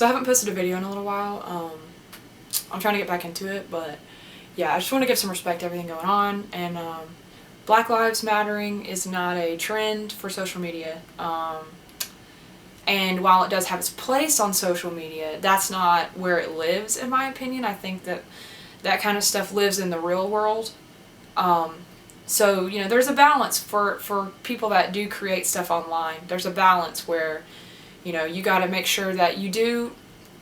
So I haven't posted a video in a little while. I'm trying to get back into it, but yeah, I just want to give some respect to everything going on, and Black Lives Mattering is not a trend for social media. And while it does have its place on social media, that's not where it lives, in my opinion. I think that that kind of stuff lives in the real world. So, you know, there's a balance for people that do create stuff online. There's a balance where, you know, you got to make sure that you do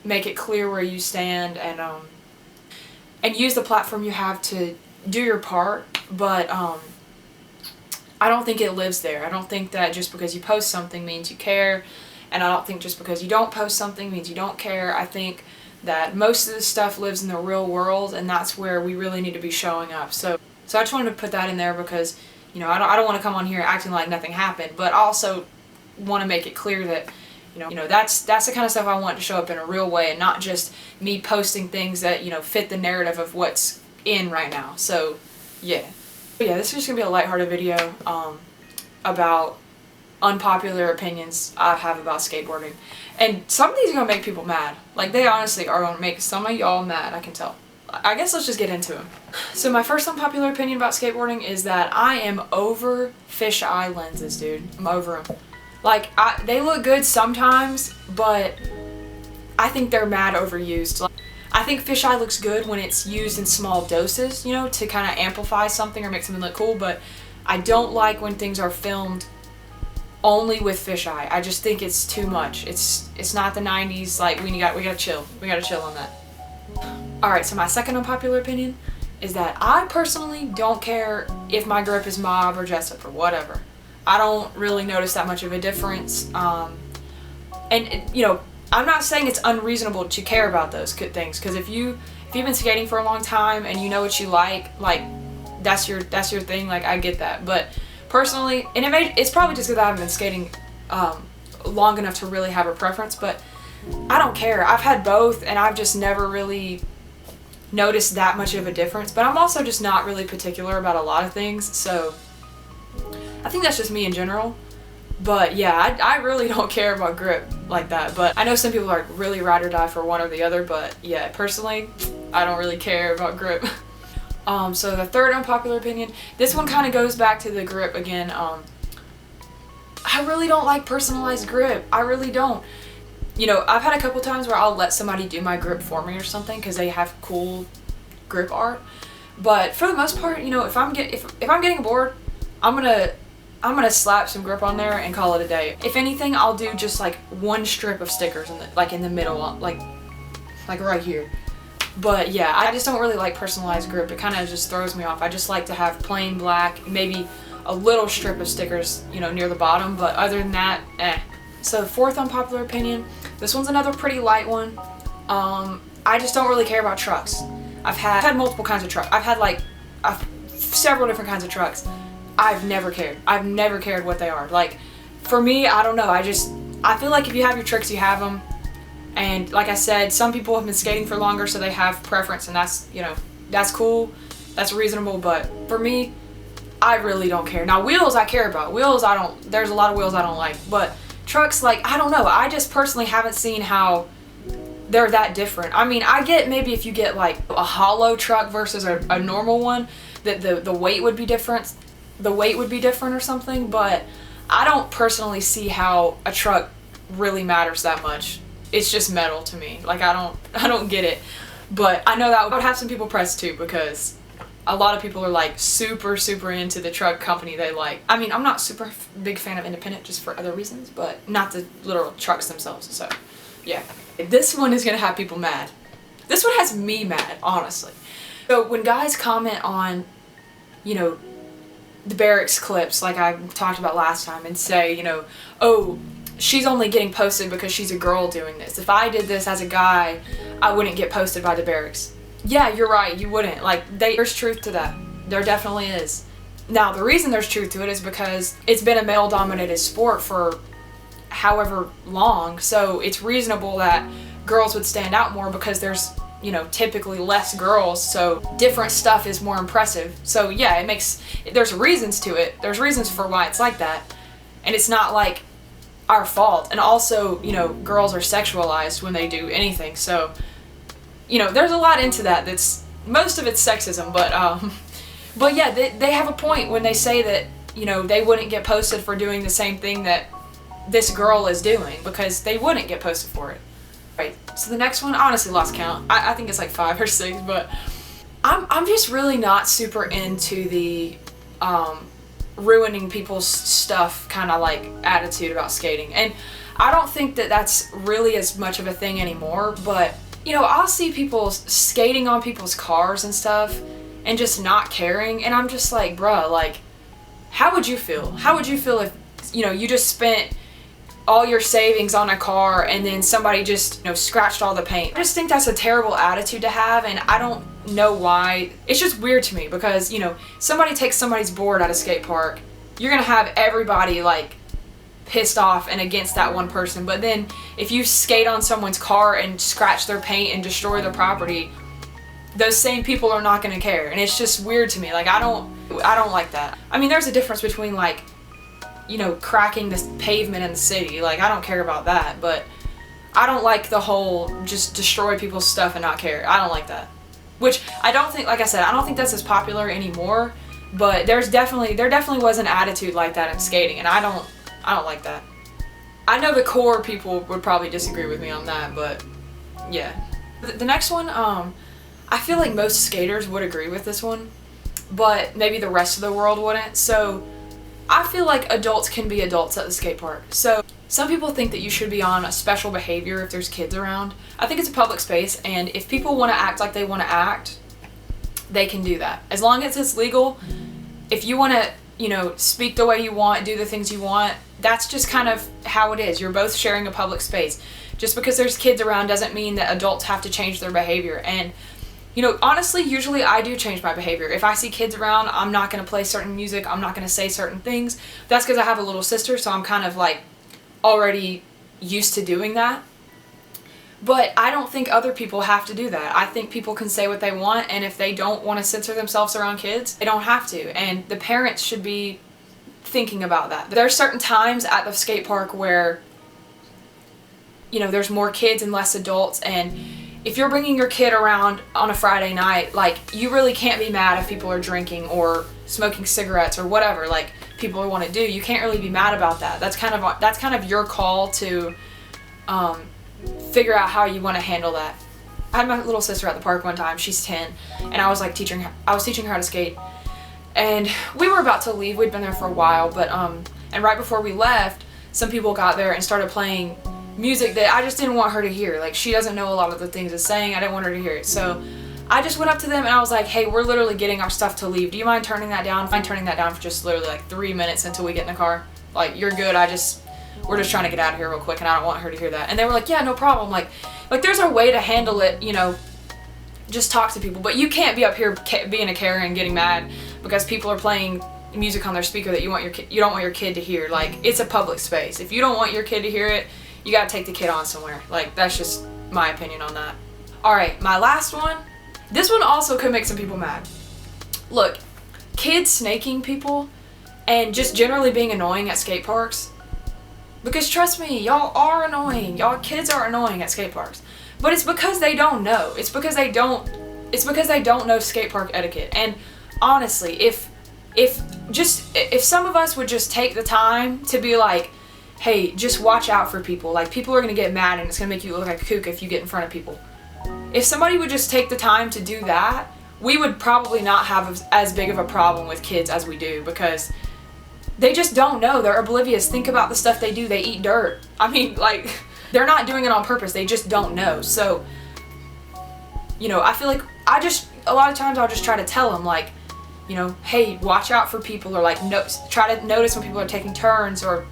make it clear where you stand, and use the platform you have to do your part. But I don't think it lives there. I don't think that just because you post something means you care, and I don't think just because you don't post something means you don't care. I think that most of this stuff lives in the real world, and that's where we really need to be showing up. So I just wanted to put that in there because, you know, I don't want to come on here acting like nothing happened, but I also want to make it clear that, you know, that's the kind of stuff I want to show up in a real way, and not just me posting things that, you know, fit the narrative of what's in right now. So yeah. But yeah, this is just going to be a lighthearted video about unpopular opinions I have about skateboarding. And some of these are going to make people mad. Like, they honestly are going to make some of y'all mad, I can tell. I guess let's just get into them. So my first unpopular opinion about skateboarding is that I am over fisheye lenses, dude. I'm over them. Like, they look good sometimes, but I think they're mad overused. Like, I think fisheye looks good when it's used in small doses, you know, to kind of amplify something or make something look cool, but I don't like when things are filmed only with fisheye. I just think it's too much. It's not the 90s. Like, we gotta chill. We gotta chill on that. Alright, so my second unpopular opinion is that I personally don't care if my grip is mob or Jessup or whatever. I don't really notice that much of a difference. And you know, I'm not saying it's unreasonable to care about those things, because if you've been skating for a long time and you know what you like that's your thing. Like, I get that, but personally, and it's probably just because I haven't been skating long enough to really have a preference, but I don't care. I've had both, and I've just never really noticed that much of a difference. But I'm also just not really particular about a lot of things, so I think that's just me in general. But yeah, I really don't care about grip like that. But I know some people are really ride or die for one or the other, but yeah, personally, I don't really care about grip. So the third unpopular opinion, this one kind of goes back to the grip again. I really don't like personalized grip. I really don't. You know, I've had a couple times where I'll let somebody do my grip for me or something because they have cool grip art. But for the most part, you know, if I'm getting bored, I'm gonna slap some grip on there and call it a day. If anything, I'll do just like one strip of stickers in the middle, like right here. But yeah, I just don't really like personalized grip. It kind of just throws me off. I just like to have plain black, maybe a little strip of stickers, you know, near the bottom. But other than that, eh. So the fourth unpopular opinion, this one's another pretty light one. I just don't really care about trucks. I've had multiple kinds of trucks. I've had several different kinds of trucks. I've never cared. I've never cared what they are. Like, for me, I don't know. I feel like if you have your tricks, you have them. And like I said, some people have been skating for longer, so they have preference, and that's, you know, that's cool. That's reasonable. But for me, I really don't care. Now, wheels I care about. Wheels, there's a lot of wheels I don't like. But trucks, like, I don't know. I just personally haven't seen how they're that different. I mean, I get maybe if you get like a hollow truck versus a normal one, that the weight would be different. The weight would be different or something, but I don't personally see how a truck really matters that much. It's just metal to me. Like, I don't get it. But I know that would have some people pressed too, because a lot of people are like super into the truck company they like. I mean, I'm not super big fan of independent just for other reasons, but not the literal trucks themselves. So yeah, this one is gonna have people mad. This one has me mad, honestly. So when guys comment on, you know, the barracks clips like I talked about last time, and say, you know, oh, she's only getting posted because she's a girl doing this. If I did this as a guy, I wouldn't get posted by the barracks. Yeah, you're right, you wouldn't. Like, there's truth to that. There definitely is. Now, the reason there's truth to it is because it's been a male-dominated sport for however long, so it's reasonable that girls would stand out more because there's, you know, typically less girls, so different stuff is more impressive. So yeah, there's reasons to it. There's reasons for why it's like that. And it's not like our fault. And also, you know, girls are sexualized when they do anything. So, you know, there's a lot into that. That's, most of it's sexism, but yeah, they have a point when they say that, you know, they wouldn't get posted for doing the same thing that this girl is doing, because they wouldn't get posted for it. Right. So the next one, I honestly lost count. I think it's like 5 or 6, but I'm just really not super into the ruining people's stuff kind of like attitude about skating. And I don't think that that's really as much of a thing anymore, but you know, I'll see people skating on people's cars and stuff and just not caring, and I'm just like, bruh, like, how would you feel? How would you feel if, you know, you just spent all your savings on a car and then somebody just, you know, scratched all the paint? I just think that's a terrible attitude to have, and I don't know why. It's just weird to me because, you know, somebody takes somebody's board at a skate park, you're gonna have everybody like pissed off and against that one person. But then if you skate on someone's car and scratch their paint and destroy their property, those same people are not gonna care. And it's just weird to me. Like, I don't like that. I mean, there's a difference between, like, you know, cracking the pavement in the city. Like, I don't care about that, but I don't like the whole just destroy people's stuff and not care. I don't like that. Which I don't think, like I said, I don't think that's as popular anymore, but there definitely was an attitude like that in skating, and I don't like that. I know the core people would probably disagree with me on that, but yeah. The next one, I feel like most skaters would agree with this one, but maybe the rest of the world wouldn't. So I feel like adults can be adults at the skate park. So some people think that you should be on a special behavior if there's kids around. I think it's a public space, and if people want to act like they want to act, they can do that. As long as it's legal. If you want to, you know, speak the way you want, do the things you want, that's just kind of how it is. You're both sharing a public space. Just because there's kids around doesn't mean that adults have to change their behavior. And, you know, honestly, usually I do change my behavior. If I see kids around, I'm not going to play certain music. I'm not going to say certain things. That's because I have a little sister, so I'm kind of like already used to doing that. But I don't think other people have to do that. I think people can say what they want, and if they don't want to censor themselves around kids, they don't have to. And the parents should be thinking about that. There are certain times at the skate park where, you know, there's more kids and less adults, and if you're bringing your kid around on a Friday night, like, you really can't be mad if people are drinking or smoking cigarettes or whatever, like, people want to do. You can't really be mad about that. That's kind of your call to figure out how you want to handle that. I had my little sister at the park one time. She's 10, and I was teaching her how to skate, and we were about to leave. We'd been there for a while, but and right before we left, some people got there and started playing music that I just didn't want her to hear. Like, she doesn't know a lot of the things it's saying. I didn't want her to hear it. So I just went up to them and I was like, hey, we're literally getting our stuff to leave. Do you mind turning that down? Mind turning that down for just literally like 3 minutes until we get in the car? Like, you're good. We're just trying to get out of here real quick, and I don't want her to hear that. And they were like, yeah, no problem. Like there's a way to handle it, you know, just talk to people. But you can't be up here being a Karen and getting mad because people are playing music on their speaker that you don't want your kid to hear. Like, it's a public space. If you don't want your kid to hear it, you gotta take the kid on somewhere. Like, that's just my opinion on that. Alright, my last one. This one also could make some people mad. Look, kids snaking people and just generally being annoying at skate parks. Because trust me, y'all are annoying. Y'all kids are annoying at skate parks. But it's because they don't know. It's because they don't know skate park etiquette. And honestly, if some of us would just take the time to be like, hey, just watch out for people. Like, people are going to get mad and it's going to make you look like a kook if you get in front of people. If somebody would just take the time to do that, we would probably not have as big of a problem with kids as we do, because they just don't know. They're oblivious. Think about the stuff they do. They eat dirt. I mean, like, they're not doing it on purpose. They just don't know. So, you know, I feel like a lot of times I'll just try to tell them, like, you know, hey, watch out for people, or like, try to notice when people are taking turns, or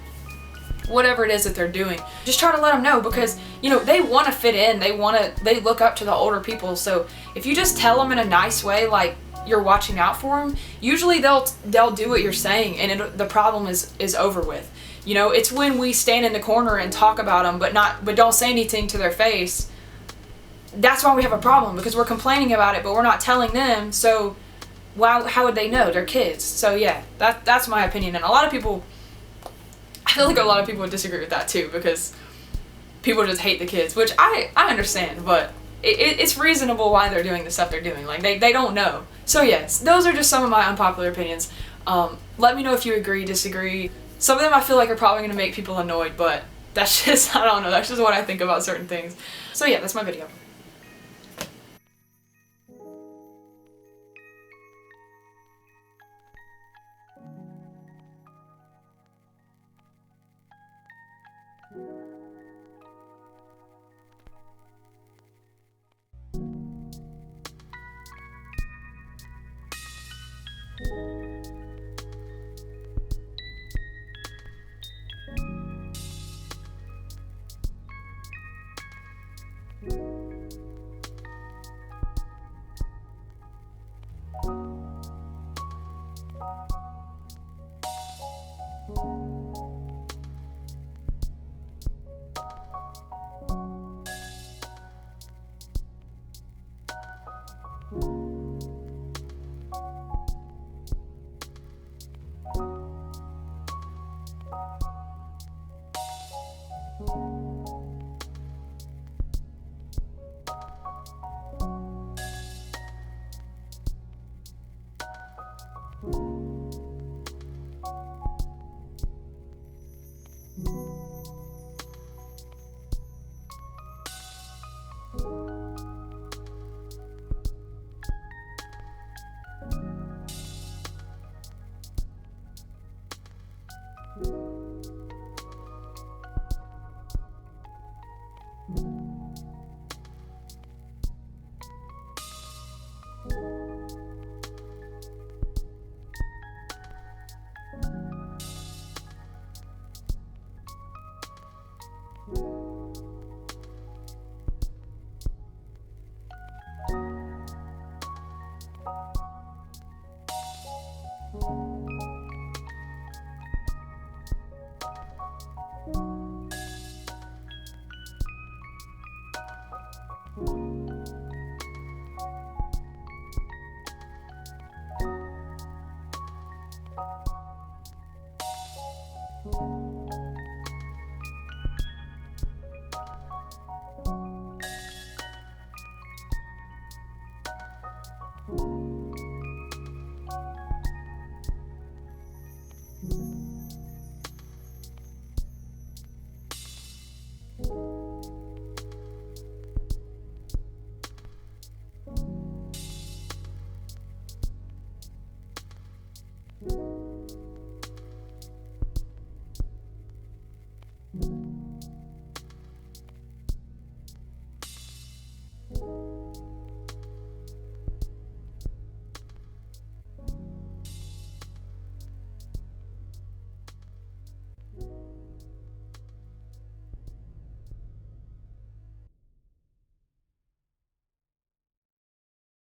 whatever it is that they're doing. Just try to let them know, because, you know, they want to fit in. They look up to the older people. So if you just tell them in a nice way, like, you're watching out for them, usually they'll do what you're saying, and the problem is over with. You know, it's when we stand in the corner and talk about them, but don't say anything to their face. That's why we have a problem, because we're complaining about it, but we're not telling them. So how would they know? They're kids. So yeah, that's my opinion. And a lot of people, feel like a lot of people would disagree with that too, because people just hate the kids, which I understand, but it's reasonable why they're doing the stuff they're doing. Like, they don't know. So yes, those are just some of my unpopular opinions. Let me know if you agree, disagree. Some of them I feel like are probably going to make people annoyed, but that's just, I don't know, that's just what I think about certain things. So yeah, that's my video.